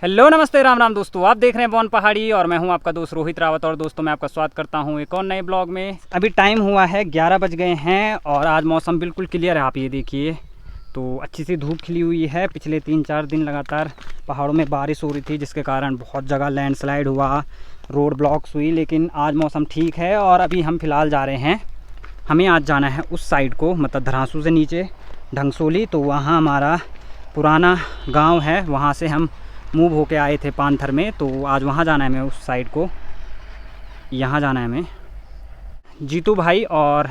Hello नमस्ते राम राम दोस्तों, आप देख रहे हैं बॉन पहाड़ी और मैं हूं आपका दोस्त रोहित रावत। और दोस्तों मैं आपका स्वागत करता हूं एक और नए ब्लॉग में। अभी टाइम हुआ है 11 बज गए हैं और आज मौसम बिल्कुल क्लियर है। आप ये देखिए तो अच्छी सी धूप खिली हुई है। पिछले 3-4 दिन लगातार पहाड़ों में बारिश हो रही थी जिसके कारण बहुत जगह लैंडस्लाइड हुआ, रोड ब्लॉक्स हुई, लेकिन आज मौसम ठीक है। और अभी हम फ़िलहाल जा रहे हैं, हमें आज जाना है उस साइड को, मतलब धरासू से नीचे ढंगसोली। तो वहाँ हमारा पुराना गाँव है, वहाँ से हम मूव होके आए थे पानथर में। तो आज वहाँ जाना है हमें, उस साइड को, यहाँ जाना है हमें। जीतू भाई और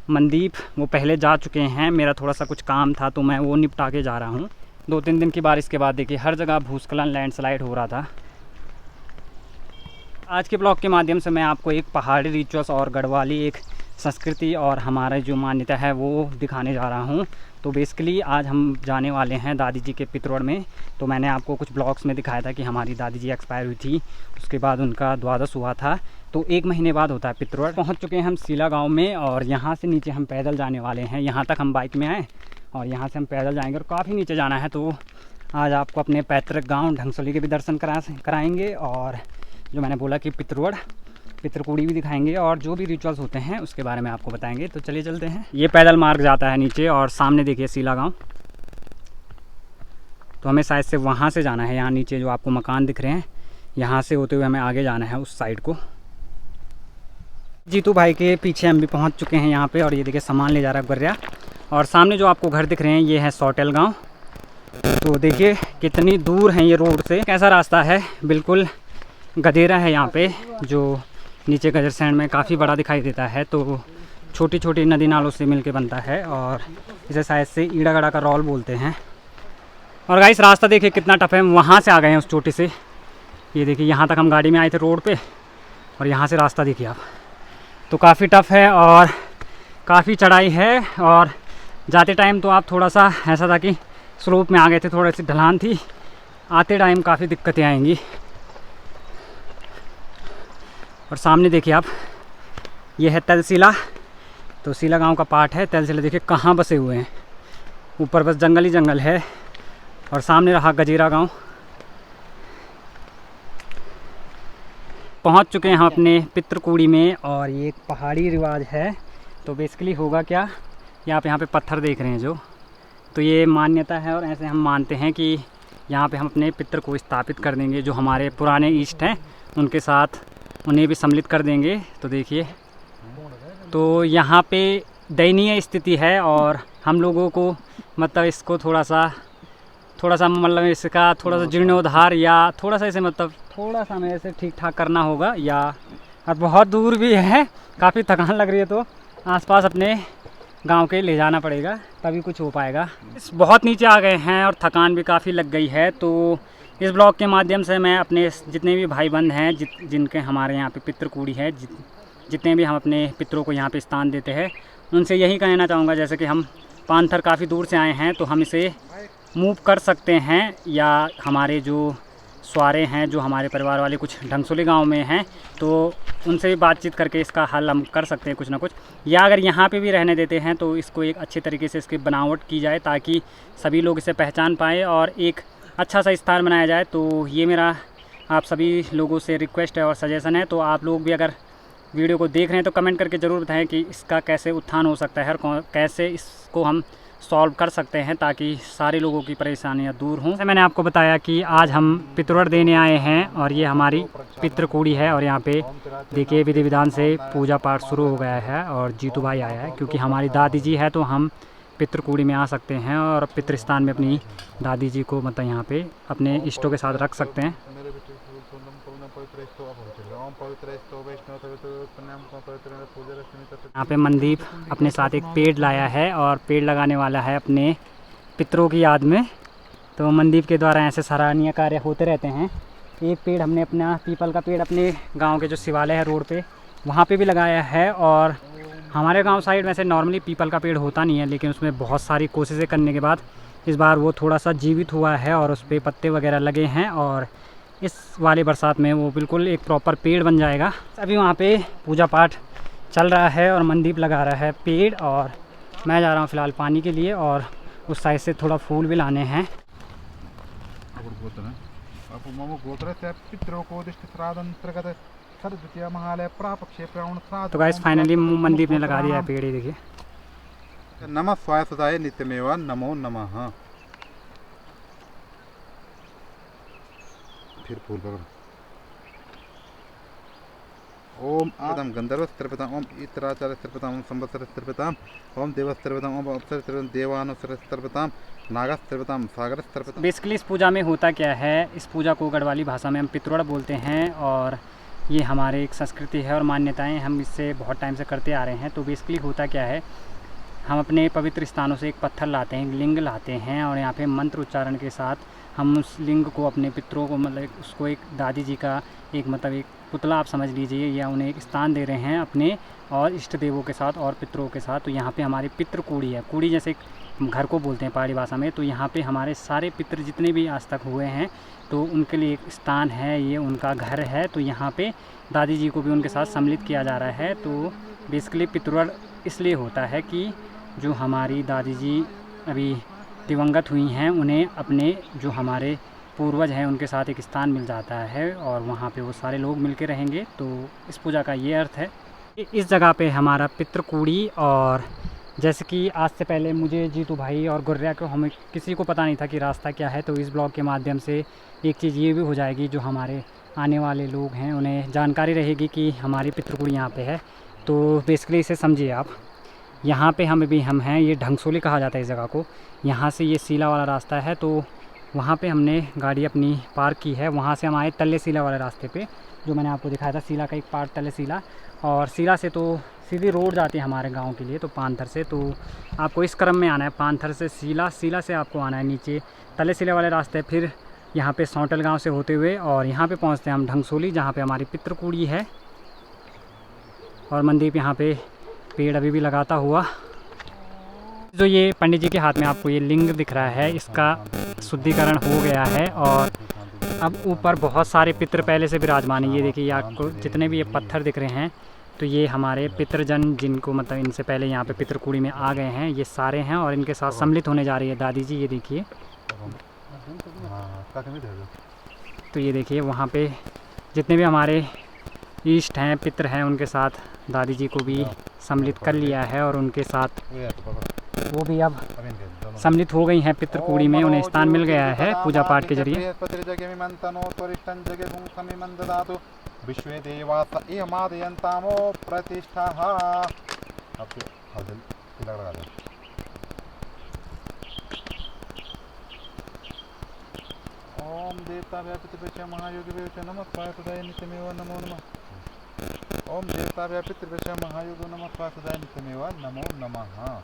मनदीप वो पहले जा चुके हैं, मेरा थोड़ा सा कुछ काम था तो मैं वो निपटा के जा रहा हूँ। 2-3 दिन की बारिश के बाद देखिए हर जगह भूस्खलन लैंडस्लाइड हो रहा था। आज के ब्लॉग के माध्यम से मैं आपको एक पहाड़ी रिचुअल्स और गढ़वाली एक संस्कृति और हमारा जो मान्यता है वो दिखाने जा रहा हूँ। तो बेसिकली आज हम जाने वाले हैं दादी जी के पितरोड़ में। तो मैंने आपको कुछ ब्लॉग्स में दिखाया था कि हमारी दादी जी एक्सपायर हुई थी, उसके बाद उनका द्वादश हुआ था, तो 1 महीने बाद होता है पितरोड़। पहुँच चुके हैं हम सीला गाँव में और यहाँ से नीचे हम पैदल जाने वाले हैं। यहाँ तक हम बाइक में आए और यहाँ से हम पैदल जाएंगे और काफ़ी नीचे जाना है। तो आज आपको अपने पैतृक गाँव ढंगसोली के भी दर्शन कराएँगे और जो मैंने बोला कि पितरकुड़ी भी दिखाएंगे और जो भी रिचुअल्स होते हैं उसके बारे में आपको बताएंगे। तो चलिए चलते हैं। ये पैदल मार्ग जाता है नीचे और सामने देखिए सीला गांव। तो हमें शायद से वहाँ से जाना है, यहाँ नीचे जो आपको मकान दिख रहे हैं यहाँ से होते हुए हमें आगे जाना है उस साइड को। जीतू भाई के पीछे हम भी पहुँच चुके हैं यहाँ पे और ये देखिए सामान ले जा रहा है गर्रिया। और सामने जो आपको घर दिख रहे हैं ये है सौटेल गाँव। तो देखिए कितनी दूर है ये रोड से, कैसा रास्ता है, बिल्कुल गधेरा है यहाँ पे, जो नीचे गजरसैंड में काफ़ी बड़ा दिखाई देता है। तो छोटी छोटी नदी नालों से मिलके बनता है और इसे शायद से ईड़ागढ़ा का रॉल बोलते हैं। और गाइस रास्ता देखिए कितना टफ है, वहाँ से आ गए हैं उस चोटी से। ये देखिए यहाँ तक हम गाड़ी में आए थे रोड पे और यहाँ से रास्ता देखिए आप। तो काफ़ी टफ है और काफ़ी चढ़ाई है और जाते टाइम तो आप थोड़ा सा ऐसा था कि स्लोप में आ गए थे, थोड़ी सी ढलान थी, आते टाइम काफ़ी दिक्कतें आएंगी। और सामने देखिए आप, ये है तहसीला। तो सीला गांव का पार्ट है। तहसीला देखिए कहाँ बसे हुए हैं, ऊपर बस जंगल ही जंगल है। और सामने रहा गजीरा गांव। पहुंच चुके हैं हम अपने पितरकुड़ी में और ये एक पहाड़ी रिवाज है। तो बेसिकली होगा क्या, ये आप यहाँ पे पत्थर देख रहे हैं जो, तो ये मान्यता है और ऐसे हम मानते हैं कि यहाँ पे हम अपने पितर को स्थापित कर देंगे, जो हमारे पुराने इष्ट हैं उनके साथ उन्हें भी सम्मिलित कर देंगे। तो देखिए तो यहाँ पे दयनीय स्थिति है और हम लोगों को मतलब इसको थोड़ा सा मतलब इसका थोड़ा सा जीर्णोद्धार या थोड़ा सा इसे मतलब थोड़ा सा हमें ऐसे ठीक ठाक करना होगा। या और बहुत दूर भी है, काफ़ी थकान लग रही है तो आसपास अपने गांव के ले जाना पड़ेगा तभी कुछ हो पाएगा। बहुत नीचे आ गए हैं और थकान भी काफ़ी लग गई है। तो इस ब्लॉग के माध्यम से मैं अपने जितने भी भाई बंद हैं जिनके हमारे यहाँ पे पितरकुड़ी है, जितने भी हम अपने पितरों को यहाँ पे स्थान देते हैं, उनसे यही कहना चाहूँगा, जैसे कि हम पानथर काफ़ी दूर से आए हैं तो हम इसे मूव कर सकते हैं, या हमारे जो स्वारे हैं जो हमारे परिवार वाले कुछ ढंगसोली गांव में हैं तो उनसे भी बातचीत करके इसका हल हम कर सकते हैं कुछ ना कुछ। या अगर यहाँ पे भी रहने देते हैं तो इसको एक अच्छे तरीके से इसकी बनावट की जाए ताकि सभी लोग इसे पहचान पाएँ और एक अच्छा सा स्थान बनाया जाए। तो ये मेरा आप सभी लोगों से रिक्वेस्ट है और सजेशन है। तो आप लोग भी अगर वीडियो को देख रहे हैं तो कमेंट करके ज़रूर बताएं कि इसका कैसे उत्थान हो सकता है और कैसे इसको हम सॉल्व कर सकते हैं ताकि सारे लोगों की परेशानियां दूर हों। मैंने आपको बताया कि आज हम पितरोड़ देने आए हैं और ये हमारी पितरकुड़ी है और यहाँ पे देखिए विधि विधान से पूजा पाठ शुरू हो गया है और जीतू भाई आया है क्योंकि हमारी दादी जी है तो हम पितरकुड़ी में आ सकते हैं और पितृस्थान में अपनी दादी जी को मतलब यहाँ पे अपने इष्टों के साथ रख सकते हैं। यहाँ पे मनदीप अपने साथ एक पेड़ लाया है और पेड़ लगाने वाला है अपने पितरों की याद में। तो मनदीप के द्वारा ऐसे सराहनीय कार्य होते रहते हैं। एक पेड़ हमने अपना पीपल का पेड़ अपने गांव के जो शिवालय है रोड पे वहाँ पे भी लगाया है। और हमारे गांव साइड वैसे नॉर्मली पीपल का पेड़ होता नहीं है, लेकिन उसमें बहुत सारी कोशिशें करने के बाद इस बार वो थोड़ा सा जीवित हुआ है और उस पर पत्ते वगैरह लगे हैं और इस वाले बरसात में वो बिल्कुल एक प्रॉपर पेड़ बन जाएगा। अभी वहाँ पे पूजा पाठ चल रहा है और मनदीप लगा रहा है पेड़ और मैं जा रहा हूँ फ़िलहाल पानी के लिए और उस साइड से थोड़ा फूल भी लाने हैं। मम गोत्रस्य पितृकोदिष्ट श्राद्धांतर्गत सर्वद्वितीय महालय प्रापक्षे प्रावण श्राद्ध। तो गाइस फाइनली मनदीप ने लगा दिया है पेड़, ये देखिए। नमः स्वाय सदाय नित्यमेव नमो नमः। फिर फूल पकड़ो। ओम आदम गंधर्व स्त्रपताम, ओम इतराचार्य स्त्रपताम, ओम संवत्सर स्त्रपताम, ओम देव स्त्रपताम, ओम अप्सर स्त्रपताम, देवानुसर स्त्रपताम, नागा स्त्रपताम, सागर स्त्रपताम। बेसिकली इस पूजा में होता क्या है, इस पूजा को गढ़वाली भाषा में हम पितृड़ बोलते हैं और ये हमारे एक संस्कृति है और मान्यताएं हम इससे बहुत टाइम से करते आ रहे हैं। तो बेसिकली होता क्या है, हम अपने पवित्र स्थानों से एक पत्थर लाते हैं, लिंग लाते हैं और यहाँ पे मंत्र उच्चारण के साथ हम उस लिंग को अपने पितरों को, मतलब उसको एक दादी जी का एक मतलब एक पुतला आप समझ लीजिए, या उन्हें एक स्थान दे रहे हैं अपने और इष्ट देवों के साथ और पितरों के साथ। तो यहाँ पे हमारी पितृ कूड़ी है, कूड़ी जैसे घर को बोलते हैं पहाड़ी भाषा में। तो यहाँ पे हमारे सारे पितृ जितने भी आज तक हुए हैं तो उनके लिए एक स्थान है, ये उनका घर है। तो यहाँ पे दादी जी को भी उनके साथ सम्मिलित किया जा रहा है। तो बेसिकली पितृड़ इसलिए होता है कि जो हमारी दादी जी अभी दिवंगत हुई हैं, उन्हें अपने जो हमारे पूर्वज हैं उनके साथ एक स्थान मिल जाता है और वहाँ पे वो सारे लोग मिलके रहेंगे। तो इस पूजा का ये अर्थ है। इस जगह पे हमारा पितृकूड़ी, और जैसे कि आज से पहले मुझे जीतू भाई और गुर्रिया को, हमें किसी को पता नहीं था कि रास्ता क्या है। तो इस ब्लॉग के माध्यम से एक चीज़ ये भी हो जाएगी, जो हमारे आने वाले लोग हैं उन्हें जानकारी रहेगी कि हमारी पितृकूड़ी यहाँ पे है। तो बेसिकली इसे समझिए आप। यहाँ पे हम हैं, ये ढंगसोली कहा जाता है इस जगह को। यहाँ से ये सीला वाला रास्ता है, तो वहाँ पे हमने गाड़ी अपनी पार्क की है। वहाँ से हम आए तल्ले सीला वाले रास्ते पे, जो मैंने आपको दिखाया था, सीला का एक पार्ट तल्ले सीला। और सीला से तो सीधी रोड जाती है हमारे गांव के लिए, तो पानथर से। तो आपको इस क्रम में आना है, पानथर से सीला, सीला से आपको आना है नीचे तल्ले सीला वाले रास्ते, फिर यहाँ पे सौंटल गाँव से होते हुए और यहाँ पे पहुँचते हैं हम ढंगसोली, जहाँ पे हमारी पितृकूड़ी है। और मनदीप यहाँ पे पेड़ अभी भी लगाता हुआ। जो ये पंडित जी के हाथ में आपको ये लिंग दिख रहा है, इसका शुद्धिकरण हो गया है और अब ऊपर बहुत सारे पितृ पहले से विराजमान है। ये देखिए, आपको जितने भी ये पत्थर दिख रहे हैं, तो ये हमारे पितृजन, जिनको मतलब इनसे पहले यहाँ पे पितृकूड़ी में आ गए हैं, ये सारे हैं और इनके साथ सम्मिलित होने जा रही है दादी जी। ये देखिए, तो ये देखिए वहाँ पे जितने भी हमारे इष्ट हैं, पितृ हैं, उनके साथ दादी जी को भी सम्मिलित कर लिया है और उनके साथ वो भी अब सम्मिलित हो गई हैं पितृकूड़ी में, उन्हें स्थान मिल गया है पूजा पाठ के जरिए। ओम देवता पितृभ्य महायोगी नमः स्वाय सदाय नित्यमेव नमो नमः। ओम देवता पितृभ्य महायोगी नमः स्वाय सदाय नित्यमेव नमो नमः।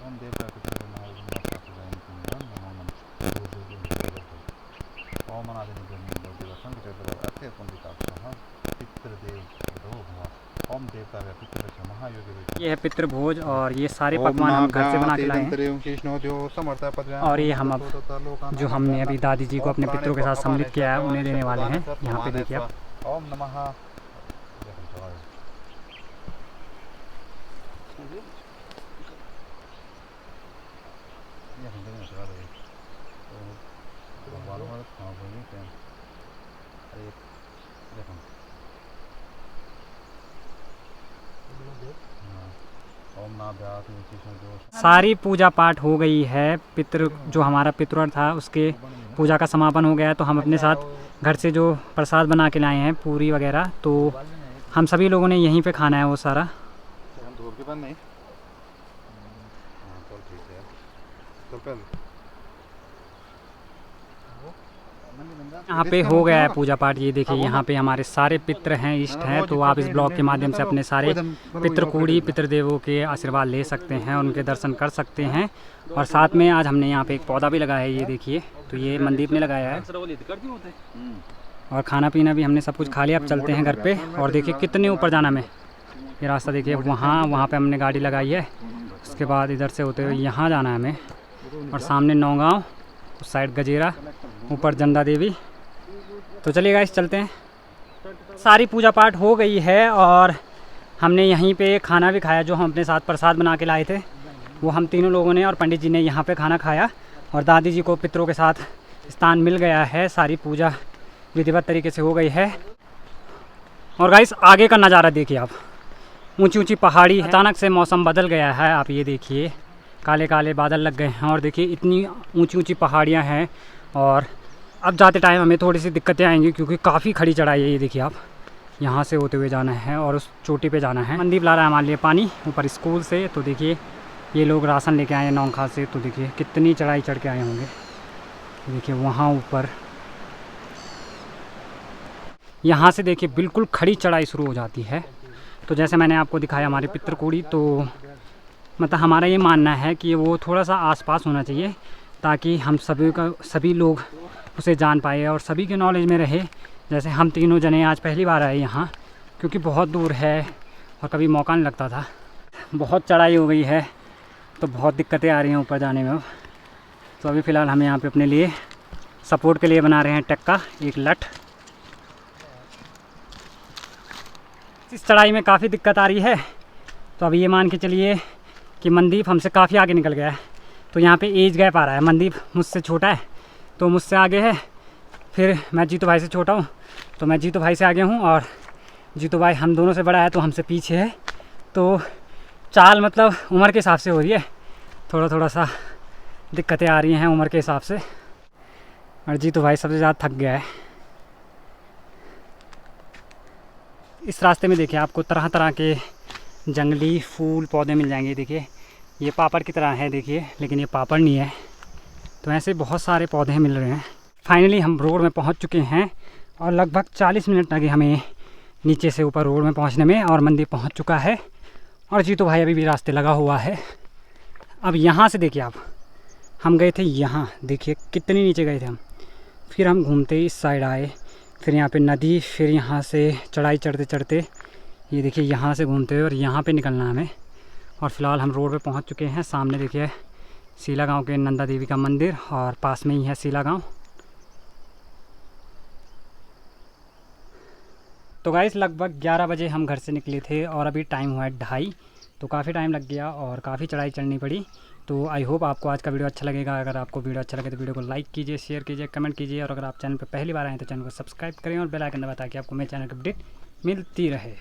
ओम देवता पितृभ्य महायोगी नमः स्वाय सदाय नित्यमेव नमो नमः। ओम अनादि देव संकट अत्य पंडिता पितृदेव भव। ओम देवता पितृभ्य महायोगी। ये है पितृभोज और ये सारे पकवान हम घर से बना के लाए हैं। और ये हम अब जो हमने अभी दादी जी को अपने पितरों के साथ सम्मिलित किया है, उन्हें देने वाले हैं। यहाँ पे देखिए आप। ओम नमः। सारी पूजा पाठ हो गई है। पितृ जो हमारा पितृ था उसके पूजा का समापन हो गया है। तो हम अपने साथ घर से जो प्रसाद बना के लाए हैं, पूरी वगैरह, तो हम सभी लोगों ने यहीं पे खाना है वो सारा। यहाँ पे हो गया है पूजा पाठ। ये देखिए, यहाँ पे हमारे सारे पितृ हैं, इष्ट हैं। तो आप इस ब्लॉग के माध्यम से अपने सारे पितृकूड़ी, पितृदेवों के आशीर्वाद ले सकते हैं, उनके दर्शन कर सकते हैं। और साथ में आज हमने यहाँ पे एक पौधा भी लगाया है, ये देखिए। तो ये मनदीप ने लगाया है। और खाना पीना भी हमने सब कुछ खा लिया। अब चलते हैं घर पे। और देखिए कितने ऊपर जाना में, ये रास्ता देखिए, वहाँ पे हमने गाड़ी लगाई है। उसके बाद इधर से होते हुए यहाँ जाना है हमें। और सामने नौगांव, उस साइड गजेरा, ऊपर जंदा देवी। तो चलिए गाइस, चलते हैं। सारी पूजा पाठ हो गई है और हमने यहीं पे खाना भी खाया। जो हम अपने साथ प्रसाद बना के लाए थे, वो हम तीनों लोगों ने और पंडित जी ने यहाँ पे खाना खाया। और दादी जी को पितरों के साथ स्थान मिल गया है, सारी पूजा विधिवत तरीके से हो गई है। और गाइस आगे का नज़ारा देखिए आप, ऊंची ऊंची पहाड़ी, अचानक से मौसम बदल गया है। आप ये देखिए काले काले बादल लग गए हैं और देखिए इतनी ऊंची ऊंची पहाड़ियाँ हैं। और अब जाते टाइम हमें थोड़ी सी दिक्कतें आएंगी क्योंकि काफ़ी खड़ी चढ़ाई है। ये देखिए आप, यहाँ से होते हुए जाना है और उस चोटी पे जाना है। मनदीप ला रहा है हमारे लिए पानी ऊपर स्कूल से। तो देखिए ये लोग राशन लेके आए हैं नौखा से, तो देखिए कितनी चढ़ाई चढ़ के आए होंगे। देखिए वहाँ ऊपर, यहाँ से देखिए बिल्कुल खड़ी चढ़ाई शुरू हो जाती है। तो जैसे मैंने आपको दिखाया हमारी पितृकुड़ी, तो मतलब हमारा ये मानना है कि वो थोड़ा सा आसपास होना चाहिए ताकि हम सभी लोग उसे जान पाए और सभी के नॉलेज में रहे। जैसे हम तीनों जने आज पहली बार आए यहाँ, क्योंकि बहुत दूर है और कभी मौका नहीं लगता था। बहुत चढ़ाई हो गई है तो बहुत दिक्कतें आ रही हैं ऊपर जाने में। तो अभी फ़िलहाल हम यहाँ पे अपने लिए सपोर्ट के लिए बना रहे हैं टक्का, एक लठ। इस चढ़ाई में काफ़ी दिक्कत आ रही है। तो अभी ये मान के चलिए कि मनदीप हमसे काफ़ी आगे निकल गया है। तो यहाँ पे एज गैप आ रहा है, मनदीप मुझसे छोटा है तो मुझसे आगे है, फिर मैं जीतू भाई से छोटा हूँ तो मैं जीतू भाई से आगे हूँ, और जीतू भाई हम दोनों से बड़ा है तो हमसे पीछे है। तो चाल मतलब उम्र के हिसाब से हो रही है, थोड़ा सा दिक्कतें आ रही हैं उम्र के हिसाब से। और जीतू भाई सबसे ज़्यादा थक गया है। इस रास्ते में देखिए आपको तरह तरह के जंगली फूल पौधे मिल जाएंगे। देखिए ये पापड़ की तरह है देखिए, लेकिन ये पापड़ नहीं है। तो ऐसे बहुत सारे पौधे मिल रहे हैं। फाइनली हम रोड में पहुंच चुके हैं और लगभग 40 मिनट लगे हमें नीचे से ऊपर रोड में पहुंचने में, और मंदिर पहुंच चुका है। और जीतू भाई अभी भी रास्ते लगा हुआ है। अब यहाँ से देखिए आप, हम गए थे यहाँ, देखिए कितनी नीचे गए थे हम, फिर हम घूमते इस साइड आए, फिर यहाँ पे नदी, फिर यहाँ से चढ़ाई चढ़ते चढ़ते ये देखिए यहाँ से घूमते हुए और यहाँ पे निकलना हमें। और फ़िलहाल हम रोड पे पहुँच चुके हैं। सामने देखिए सीला गांव के नंदा देवी का मंदिर और पास में ही है सीला गांव। तो गाइस लगभग 11 बजे हम घर से निकले थे और अभी टाइम हुआ है 2:30, तो काफ़ी टाइम लग गया और काफ़ी चढ़ाई चढ़नी पड़ी। तो आई होप आपको आज का वीडियो अच्छा लगेगा। अगर आपको वीडियो अच्छा लगे तो वीडियो को लाइक कीजिए, शेयर कीजिए, कमेंट कीजिए, और अगर आप चैनल पर पहली बार आए तो चैनल को सब्सक्राइब करें और बेल आइकन दबाएं ताकि आपको मेरे चैनल की अपडेट मिलती रहे।